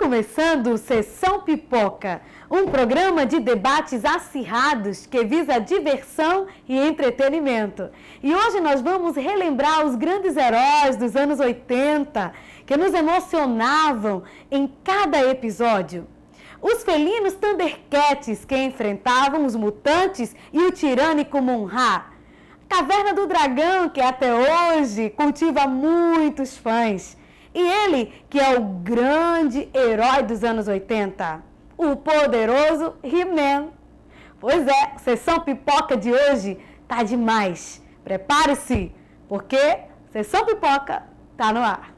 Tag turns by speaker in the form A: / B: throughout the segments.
A: começando o Sessão Pipoca, um programa de debates acirrados que visa diversão e entretenimento. E hoje nós vamos relembrar os grandes heróis dos anos 80 que nos emocionavam em cada episódio. Os felinos Thundercats que enfrentavam os mutantes e o tirânico Mon-Ra. Caverna do Dragão que até hoje cultiva muitos fãs. E ele, que é o grande herói dos anos 80, o poderoso He-Man. Pois é, Sessão Pipoca de hoje tá demais. Prepare-se, porque Sessão Pipoca tá no ar.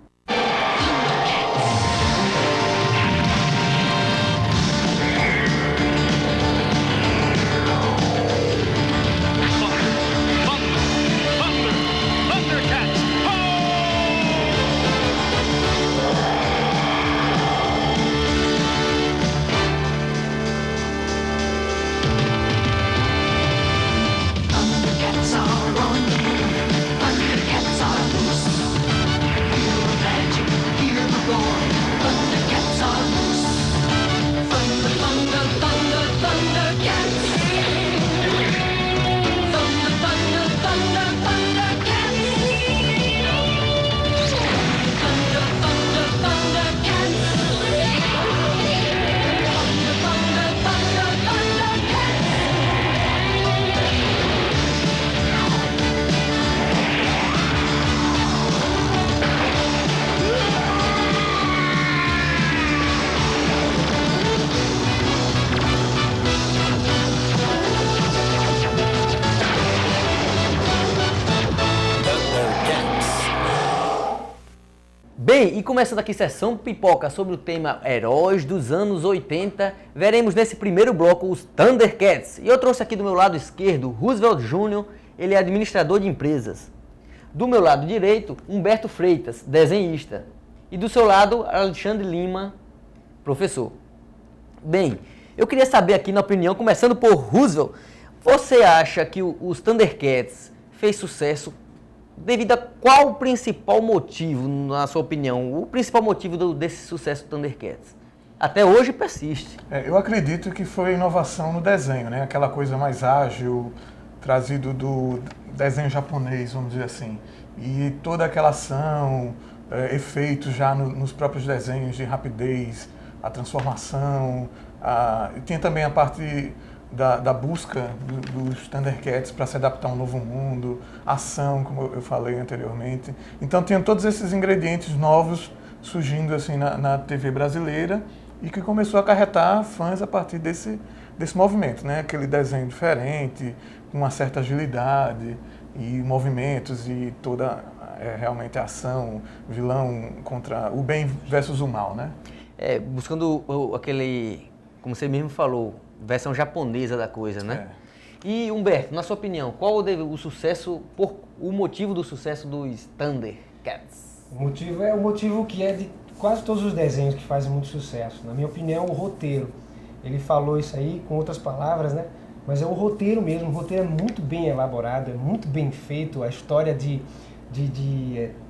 B: Bem, e começando aqui Sessão Pipoca sobre o tema Heróis dos anos 80, veremos nesse primeiro bloco os Thundercats. E eu trouxe aqui do meu lado esquerdo Roosevelt Jr., ele é administrador de empresas. Do meu lado direito, Humberto Freitas, desenhista. E do seu lado, Alexandre Lima, professor. Bem, eu queria saber aqui na opinião, começando por Roosevelt, você acha que os Thundercats fez sucesso devido a qual o principal motivo, na sua opinião, o principal motivo desse sucesso do Thundercats? Até hoje persiste.
C: Eu acredito que foi a inovação no desenho, né? Aquela coisa mais ágil, trazido do desenho japonês, vamos dizer assim. E toda aquela ação, efeitos já nos próprios desenhos de rapidez, a transformação. E tem também a parte da busca dos Thundercats para se adaptar a um novo mundo, ação, como eu falei anteriormente. Então tem todos esses ingredientes novos surgindo assim na TV brasileira e que começou a acarretar fãs a partir desse movimento, né? Aquele desenho diferente, com uma certa agilidade e movimentos e toda realmente a ação, vilão contra o bem versus o mal, né?
B: Buscando aquele, como você mesmo falou, versão japonesa da coisa, né? E Humberto, na sua opinião, qual o motivo do sucesso dos Thundercats?
D: O motivo que é de quase todos os desenhos que fazem muito sucesso. Na minha opinião, o roteiro. Ele falou isso aí com outras palavras, né? Mas é o roteiro mesmo. O roteiro é muito bem elaborado, é muito bem feito. A história de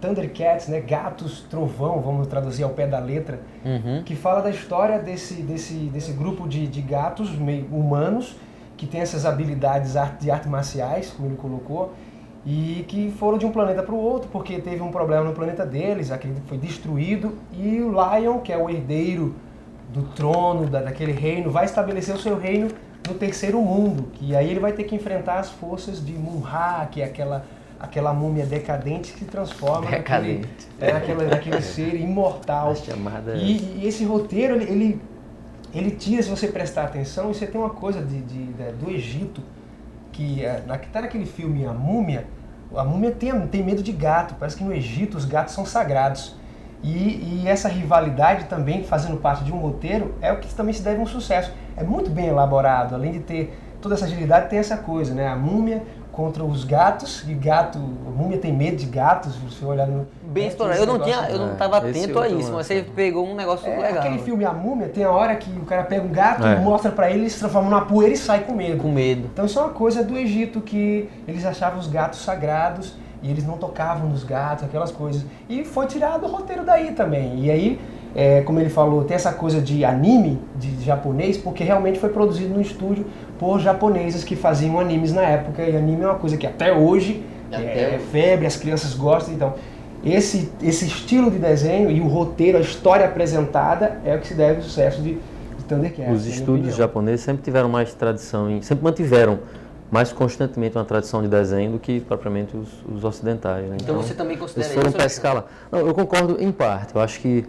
D: Thundercats, né? Gatos Trovão, vamos traduzir ao pé da letra, que fala da história desse grupo de gatos meio humanos que tem essas habilidades de artes marciais, como ele colocou, e que foram de um planeta para o outro porque teve um problema no planeta deles, aquele foi destruído, e o Lion, que é o herdeiro do trono daquele reino, vai estabelecer o seu reino no terceiro mundo, que aí ele vai ter que enfrentar as forças de Mon-Ra, que é aquela múmia decadente que se transforma naquele ser imortal. E esse roteiro, ele tinha, se você prestar atenção, e você tem uma coisa do Egito, que está naquele filme A Múmia tem medo de gato, parece que no Egito os gatos são sagrados. E essa rivalidade também, fazendo parte de um roteiro, é o que também se deve a um sucesso. É muito bem elaborado, além de ter toda essa agilidade, tem essa coisa, né? A múmia contra os gatos, e a múmia tem medo de gatos, se você olhar no...
B: Bem explorado, eu não estava atento a isso, mas você pegou um negócio legal.
D: Aquele filme A Múmia, tem a hora que o cara pega um gato, mostra pra ele, se transforma numa poeira e sai com medo.
B: Com medo.
D: Então isso é uma coisa do Egito, que eles achavam os gatos sagrados, e eles não tocavam nos gatos, aquelas coisas. E foi tirado o roteiro daí também. E aí como ele falou, tem essa coisa de anime, de japonês, porque realmente foi produzido no estúdio por japoneses que faziam animes na época, e anime é uma coisa que até hoje é febre, as crianças gostam, então esse estilo de desenho e o roteiro, a história apresentada é o que se deve ao sucesso de Thundercats.
E: Os estúdios japoneses sempre tiveram mais tradição, sempre mantiveram mais constantemente uma tradição de desenho do que propriamente os ocidentais. Né?
B: Então você também considera
E: eles foram
B: isso?
E: pescar lá. Não, eu concordo em parte. Eu acho que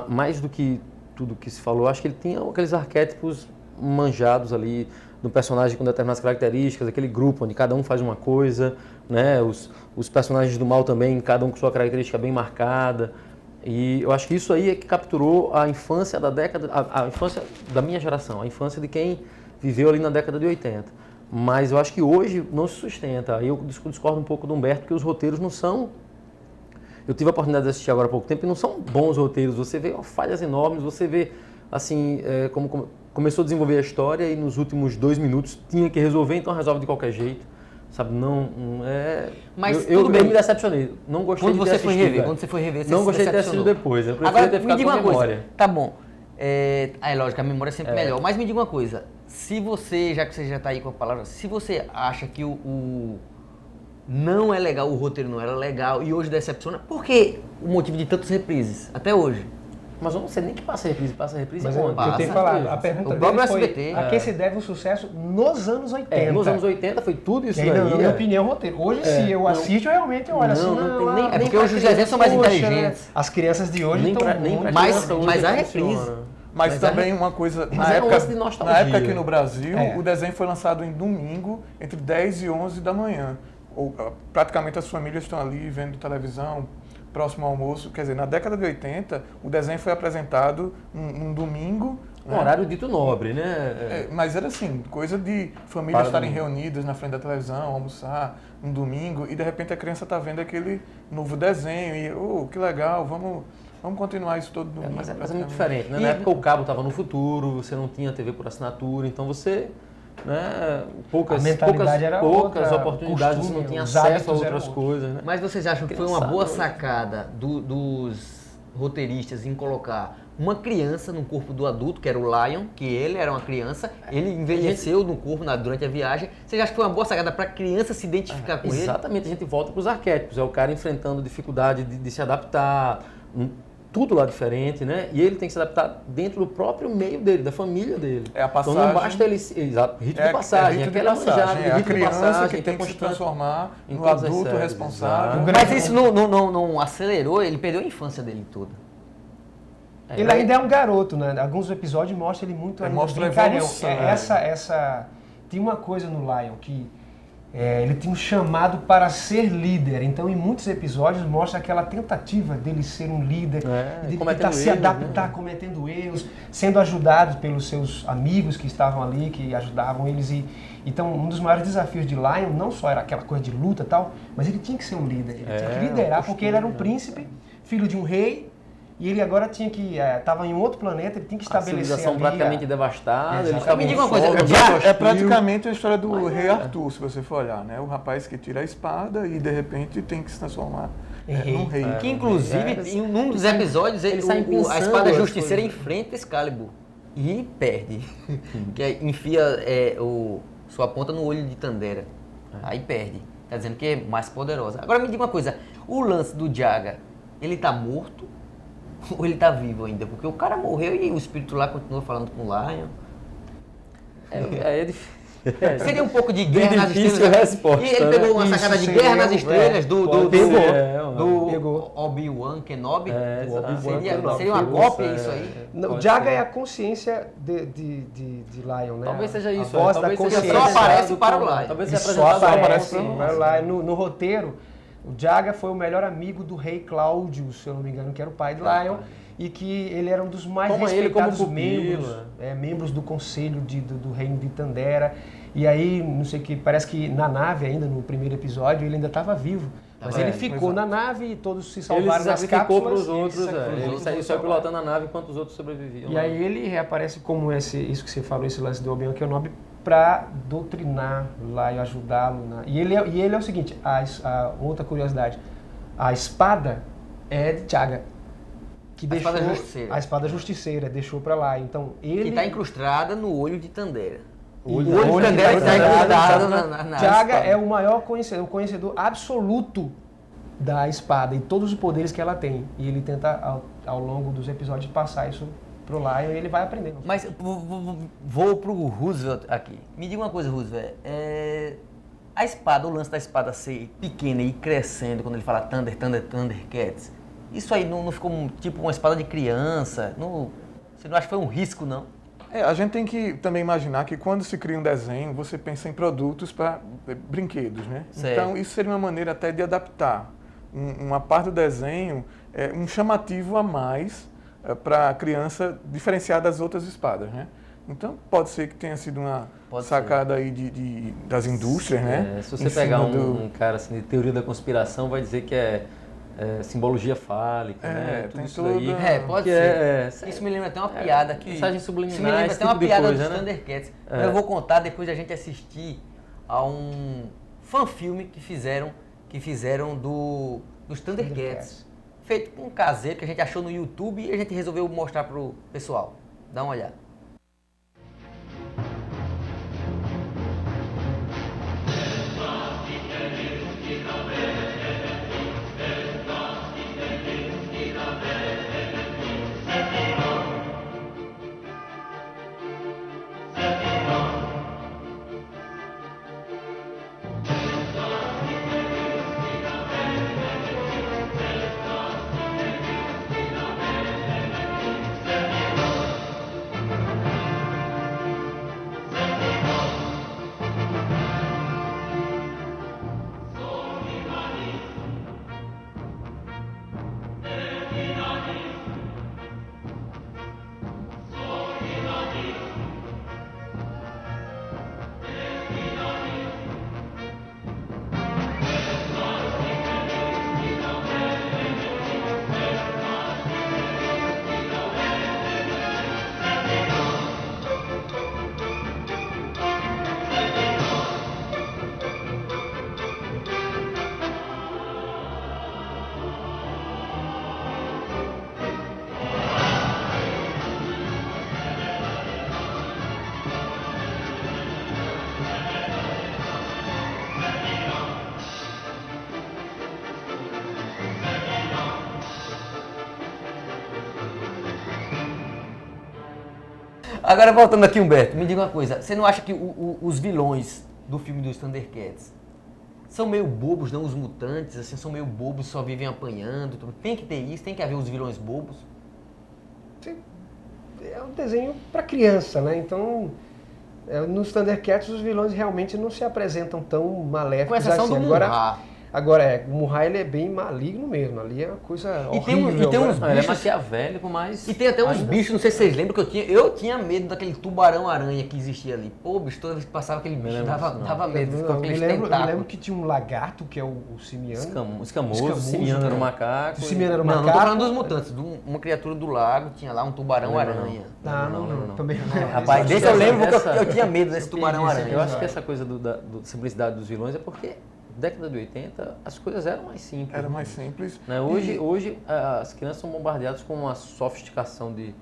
E: mais do que tudo que se falou, eu acho que ele tinha aqueles arquétipos manjados ali do personagem com determinadas características, aquele grupo onde cada um faz uma coisa, né? Os personagens do mal também, cada um com sua característica bem marcada. E eu acho que isso aí é que capturou a infância da década, a infância da minha geração, a infância de quem viveu ali na década de 80. Mas eu acho que hoje não se sustenta. Aí eu discordo um pouco do Humberto, porque os roteiros não são... Eu tive a oportunidade de assistir agora há pouco tempo e não são bons roteiros. Você vê falhas enormes, você vê assim, como começou a desenvolver a história e nos últimos 2 minutos tinha que resolver, então resolve de qualquer jeito. Sabe, não é...
B: Mas
E: eu
B: tudo bem.
E: me decepcionei. Não gostei
B: Quando
E: de ter assistido.
B: quando você foi rever, você
E: não
B: se
E: gostei de ter
B: decepcionou.
E: assistido depois. Eu prefiro
B: Agora,
E: ter
B: me
E: ficado
B: diga
E: com
B: uma
E: a
B: coisa.
E: memória.
B: Tá bom. É lógico, a memória é sempre melhor. Mas me diga uma coisa. Se você, já que você já está aí com a palavra, se você acha que o não é legal, o roteiro não era legal e hoje decepciona, por que o motivo de tantas reprises até hoje?
E: Mas eu não sei nem que passa reprise
D: Mas
E: é
D: eu
E: onde?
D: tenho que falar, a pergunta
B: O próprio
D: dele foi
B: SBT.
D: a quem se deve o sucesso nos anos 80.
E: Nos anos 80 foi tudo isso
D: E aí,
E: daí.
D: na minha opinião, roteiro. Hoje, se eu assisto, eu realmente olho assim,
E: não tem nem-
B: É porque hoje os desenhos são mais inteligentes.
D: As crianças de hoje
E: Nem
D: estão
E: pra- nem
D: muito...
E: pra
B: Mas-
E: criança hoje
B: mas a
E: funciona.
B: reprise.
C: Mas
E: Mas
C: também uma coisa,
E: mas é um lance de nostalgia.
C: na época aqui no Brasil,
D: É.
C: o desenho foi lançado em domingo, entre 10 e 11 da manhã. Praticamente as famílias estão ali vendo televisão, próximo ao almoço. Quer dizer, na década de 80, o desenho foi apresentado num domingo.
E: Um horário dito nobre, né?
C: Mas era assim, coisa de famílias
E: Para
C: estarem
E: domingo.
C: reunidas na frente da televisão, almoçar um domingo, e de repente a criança está vendo aquele novo desenho e, que legal, vamos continuar isso todo domingo.
E: Mas é
C: praticamente.
E: muito diferente, né? Na época o cabo estava no futuro, você não tinha TV por assinatura, então você, né, poucas
D: A mentalidade era outra,
E: oportunidades, você
D: costume,
E: não tinha
D: os
E: acesso a
D: hábitos eram
E: outras
D: outros.
E: coisas, né?
B: Mas vocês acham que foi uma
E: Criançada,
B: boa
E: né?
B: sacada dos roteiristas em colocar uma criança no corpo do adulto, que era o Lion, que ele era uma criança, ele envelheceu no corpo durante a viagem. Vocês acham que foi uma boa sacada para a criança se identificar com ele?
E: Exatamente, a gente volta para os arquétipos, é o cara enfrentando dificuldade de se adaptar, tudo lá diferente, né? E ele tem que se adaptar dentro do próprio meio dele, da família dele.
C: É a passagem.
E: Então não basta ele... Exato, rito de passagem,
C: rito de
E: aquela
C: passagem.
E: manjada de
C: É a
E: rito de
C: criança
E: passagem,
C: que tem que se
E: constante
C: transformar
E: em
C: no
E: todas as
C: adulto
E: séries,
C: responsável.
E: exato.
B: Mas isso não acelerou, ele perdeu a infância dele toda.
D: Ele ainda é um garoto, né? Alguns episódios mostram ele muito ainda
C: mostra a
D: brincalhão.
C: evolução,
D: Tem uma coisa no Lion que ele tem um chamado para ser líder. Então, em muitos episódios, mostra aquela tentativa dele ser um líder, de
E: cometendo
D: tentar se
E: erros,
D: adaptar,
E: né?
D: cometendo erros, sendo ajudado pelos seus amigos que estavam ali, que ajudavam eles. Então, um dos maiores desafios de Lion não só era aquela coisa de luta e tal, mas ele tinha que ser um líder. Ele tinha que liderar, porque ele era um príncipe, filho de um rei, e ele agora tinha que... Estava em um outro planeta, ele tinha que
E: A
D: estabelecer
E: civilização
D: ali...
E: praticamente devastada,
D: Exato.
E: eles estavam
B: Me diga uma coisa,
E: fome,
B: já-
E: muito
C: É
E: frio.
C: praticamente a história do rei Arthur, se você for olhar, né? O rapaz que tira a espada e de repente tem que se transformar num rei.
B: Que inclusive, em um dos episódios,
E: eles saem
B: a
E: pensando
B: espada
E: as
B: justiceira
E: coisas.
B: enfrenta Excalibur e perde. Enfia sua ponta no olho de Tandera. Aí perde. Tá dizendo que é mais poderosa. Agora me diga uma coisa, o lance do Jaga, ele tá morto ou ele tá vivo ainda? Porque o cara morreu e o espírito lá continua falando com o Lion.
E: É difícil.
B: Seria um pouco de Guerra nas
E: difícil
B: Estrelas.
E: resposta,
B: E ele pegou uma
D: Isso
B: sacada de
D: seria
B: Guerra nas
D: o-
B: Estrelas
D: pode ser,
B: do Obi-Wan Kenobi.
E: exato.
B: Seria uma cópia isso aí?
D: Não, o Jaga é a consciência de Lion, né?
E: Talvez seja isso.
D: A voz da
E: talvez seja
D: consciência.
B: Só aparece
E: apresentado
B: para o
E: como-
B: Lion.
E: Talvez
D: Ele
E: seja
D: só
E: apresentado
D: aparece
E: como-
D: para lá. No roteiro, o Jaga foi o melhor amigo do rei Cláudio, se eu não me engano, que era o pai do Lion, e que ele era um dos mais
E: Toma ele como
D: respeitados
E: pupilo,
D: membros do conselho do reino de Tandera. E aí, não sei o que, parece que na nave ainda, no primeiro episódio, ele ainda estava vivo. Mas ele ficou na nave e todos se
E: Ele
D: salvaram
E: se
D: nas
E: sacrificou para
D: cápsulas.
E: os
D: e
E: outros,
D: ele se
E: ele saiu pilotando a nave enquanto os outros sobreviviam.
D: E aí ele reaparece como isso que você falou, esse lance do Obi-Wan Kenobi, para doutrinar lá e ajudá-lo. E ele é o seguinte, outra curiosidade, a espada é de Jaga. que
B: A
D: deixou
B: espada justiceira.
D: a espada justiceira, deixou pra lá. Então ele
B: Que está incrustada no olho de Tandera.
D: O
B: olho
D: olho
B: de Tandera está incrustado na
D: Jaga
B: espada.
D: é o maior conhecedor, o conhecedor absoluto da espada e todos os poderes que ela tem. E ele tenta, ao longo dos episódios, passar isso pro Lion e ele vai aprendendo.
B: Mas vou pro Roosevelt aqui. Me diga uma coisa, Roosevelt. A espada, o lance da espada ser pequena e ir crescendo, quando ele fala Thundercats, isso aí não ficou tipo uma espada de criança? Você não acha que foi um risco, não?
C: A gente tem que também imaginar que quando se cria um desenho, você pensa em produtos para brinquedos, né?
B: Certo.
C: Então, isso seria uma maneira até de adaptar uma parte do desenho, um chamativo a mais para a criança diferenciar das outras espadas, né? Então, pode ser que tenha sido uma sacada aí das indústrias, né?
E: Se você pegar um cara assim, de teoria da conspiração, vai dizer que é simbologia fálica, né? Tudo
C: tem
E: isso
C: tudo.
E: daí.
B: Pode ser. Isso me lembra até uma piada que...
E: Mensagens subliminais,
B: Isso me lembra até
E: esse
B: uma
E: tipo de
B: piada
E: coisa,
B: dos
E: né?
B: Thundercats. Eu vou contar depois de a gente assistir a um fanfilme que fizeram dos Thundercats. Feito com um caseiro que a gente achou no YouTube e a gente resolveu mostrar pro pessoal. Dá uma olhada. Agora voltando aqui, Humberto, me diga uma coisa. Você não acha que os vilões do filme dos Thundercats são meio bobos, não? Os mutantes, assim, são meio bobos, só vivem apanhando. Tem que ter isso, tem que haver os vilões bobos.
D: É um desenho para criança, né? Então, nos Thundercats os vilões realmente não se apresentam tão maléficos
B: Com exceção
D: assim.
B: do Munra.
D: Agora, o Munra ele é bem maligno mesmo. Ali é uma coisa
B: E tem
D: horrível.
B: uns
E: Ele é
B: bichos...
E: maquiavélico, mas...
B: E tem até uns bichos, não sei se vocês lembram, que eu tinha medo daquele tubarão-aranha que existia ali. Pô, bicho, toda vez que passava aquele bicho, dava medo. Ficou
D: Eu
B: aqueles
D: me lembro
B: tentáculos.
D: que tinha um lagarto, que é o Simiano.
E: Escamoso, o Simiano era um macaco.
D: O Simiano era um
B: Não,
D: macaco.
B: não tô falando dos mutantes, uma criatura do lago, tinha lá um tubarão-aranha.
D: Não. Também não.
B: Rapaz, desse eu lembro porque eu tinha medo desse
E: Eu
B: tubarão-aranha.
E: acho que essa coisa da simplicidade dos vilões é porque na década de 80 as coisas eram mais simples.
C: Era mais simples.
E: Né? Hoje as crianças são bombardeadas com uma sofisticação de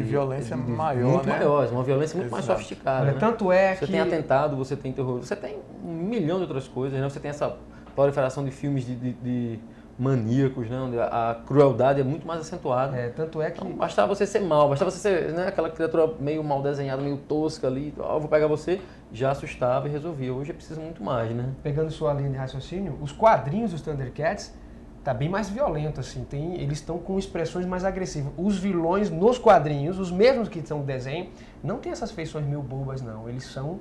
C: violência maior,
E: muito
C: né?
E: maior, uma violência muito mais
C: Exato.
E: sofisticada.
D: Olha,
E: né?
D: tanto é
E: você
D: que...
E: tem atentado, você tem terror, você tem 1 milhão de outras coisas, né? Você tem essa proliferação de filmes de maníacos, né? Onde a crueldade é muito mais acentuada.
D: Tanto é que...
E: Então, bastava você ser mal, bastava você ser, né, aquela criatura meio mal desenhada, meio tosca ali, eu vou pegar você, já assustava e resolvia. Hoje é preciso muito mais, né?
D: Pegando sua linha de raciocínio, os quadrinhos dos Thundercats tá bem mais violento, assim, eles estão com expressões mais agressivas. Os vilões nos quadrinhos, os mesmos que são desenho, não tem essas feições meio bobas, não. Eles são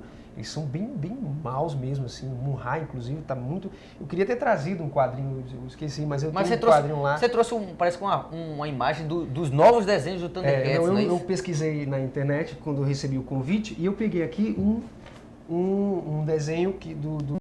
D: bem maus mesmo, assim. O Munra, inclusive, tá muito... Eu queria ter trazido um quadrinho, eu esqueci, mas eu tenho um quadrinho lá.
B: Você trouxe, parece que uma imagem dos novos desenhos do Thundercats, não é isso?
D: Eu pesquisei na internet quando eu recebi o convite e eu peguei aqui um desenho do